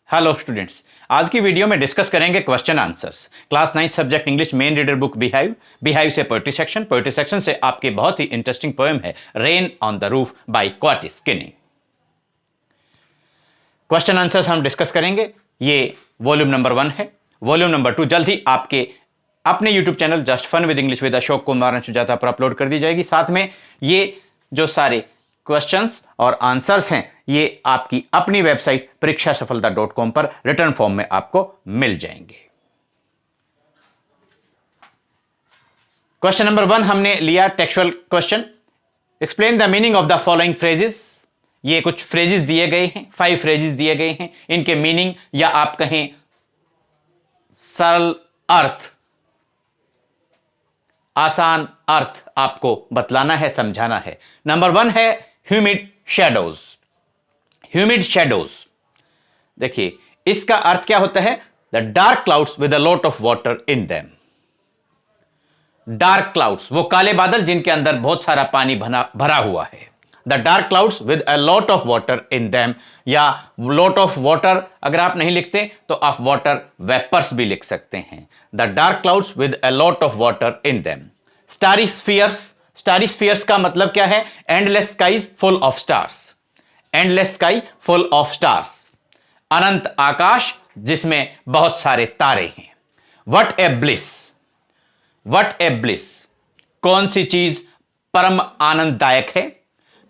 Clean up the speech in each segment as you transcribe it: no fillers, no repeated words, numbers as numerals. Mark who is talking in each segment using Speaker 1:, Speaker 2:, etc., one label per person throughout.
Speaker 1: Hello students, आज की video में डिस्कस करेंगे question answers. Class 9 subject English main reader book Beehive, Beehive से पोएट्री सेक्शन से आपकी बहुत ही इंटरेस्टिंग पोएम है rain on the roof by Coates Kinney. Question answers हम डिस्कस करेंगे। ये वॉल्यूम नंबर 1 है। वॉल्यूम नंबर 2 जल्द ही आपके अपने YouTube channel just fun with English with Ashok Kumar and Sujata पर अपलोड कर दी जाएगी। साथ में ये जो सारे क्वेश्चंस और आंसर्स हैं ये आपकी अपनी वेबसाइट परीक्षासफलता.com पर रिटर्न फॉर्म में आपको मिल जाएंगे। क्वेश्चन नंबर 1 हमने लिया textual question. Explain the meaning of the following phrases. ये कुछ फ्रेजेस दिए गए हैं, 5 फ्रेजेस दिए गए हैं। इनके मीनिंग या आप कहें सरल अर्थ, आसान अर्थ आपको बतलाना है, समझाना है। नंबर 1 है ह्यूमिड शैडोज। ह्यूमिड शैडोज, देखिए इसका अर्थ क्या होता है? The dark clouds with a lot of water in them. Dark clouds, वो काले बादल जिनके अंदर बहुत सारा पानी भरा हुआ है। The dark clouds with a lot of water in them, या लॉट ऑफ वाटर अगर आप नहीं लिखते तो आप वाटर वेपर्स भी लिख सकते हैं। The dark clouds with a lot of water in them. Starry spheres, starry spheres का मतलब क्या है? Endless skies full of stars. Endless sky full of stars, अनंत आकाश जिसमें बहुत सारे तारे हैं। What a bliss, what a bliss, कौन सी चीज परम आनंददायक है?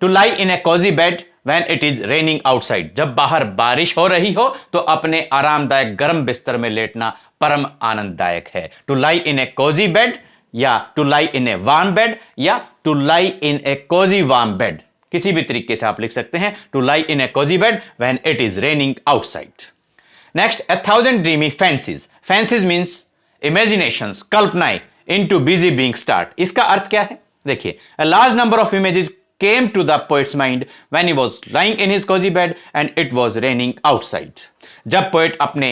Speaker 1: To lie in a cozy bed when it is raining outside, जब बाहर बारिश हो रही हो तो अपने आरामदायक गर्म बिस्तर में लेटना परम आनंददायक है। To lie in a cozy bed, या to lie in a warm bed, या to lie in a cozy warm bed, किसी भी तरीके से आप लिख सकते हैं। To lie in a cozy bed when it is raining outside. Next, a thousand dreamy fancies. Fancies means imaginations, कल्पनाएं, इनटू बिजी बीइंग स्टार्ट। इसका अर्थ क्या है? देखिए, a large number of images came to the poet's mind when he was lying in his cozy bed and it was raining outside. जब poet अपने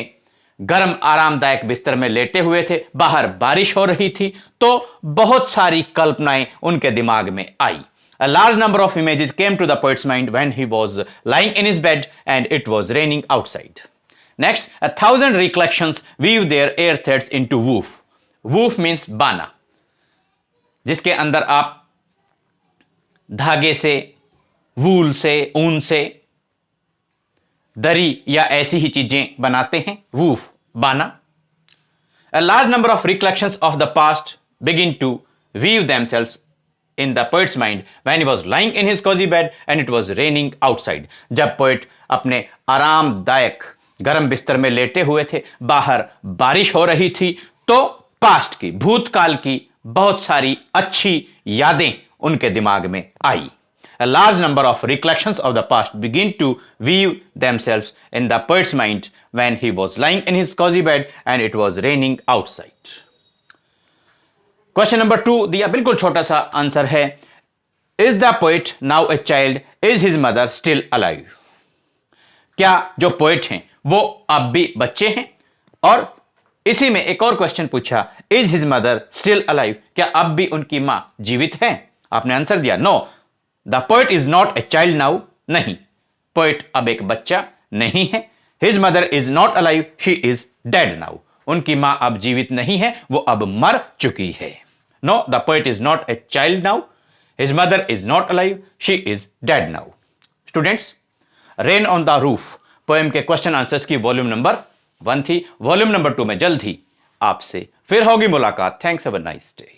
Speaker 1: गर्म आरामदायक बिस्तर में लेटे हुए थे, बाहर बारिश हो रही थी, तो बहुत सारी कल्पनाएं उनके दिमाग में आई। A large number of images came to the poet's mind when he was lying in his bed and it was raining outside. Next, a thousand recollections weave their air threads into woof. Woof means बाना, जिसके अंदर आप धागे से, वूल से, ऊन से दरी या ऐसी ही चीजें बनाते हैं। वूफ, बाना। A large number of recollections of the past begin to weave themselves in the poet's mind when he was lying in his cozy bed and it was raining outside. जब पोएट अपने आरामदायक गर्म बिस्तर में लेटे हुए थे, बाहर बारिश हो रही थी, तो पास्ट की, भूतकाल की बहुत सारी अच्छी यादें उनके दिमाग में आई। A large number of recollections of the past begin to weave themselves in the poet's mind when he was lying in his cozy bed and it was raining outside. Question number 2 दिया, बिल्कुल छोटा सा answer है। Is the poet now a child, is his mother still alive. क्या जो poet हैं वो अब भी बच्चे हैं? और इसी में एक और क्वेश्चन पूछा, is his mother still alive, क्या अब भी उनकी मां जीवित है? आपने आंसर दिया no, the poet is not a child now. नहीं, पोएट अब एक बच्चा नहीं है। His mother is not alive, she is dead now. उनकी मां अब जीवित नहीं है, वो अब मर चुकी है। No, the poet is not a child now. His mother is not alive. She is dead now. Students, Rain on the Roof poem के क्वेश्चन आंसर्स की वॉल्यूम नंबर 1 थी। वॉल्यूम नंबर 2 में जल्द ही आपसे फिर होगी मुलाकात। Thanks, have a nice day.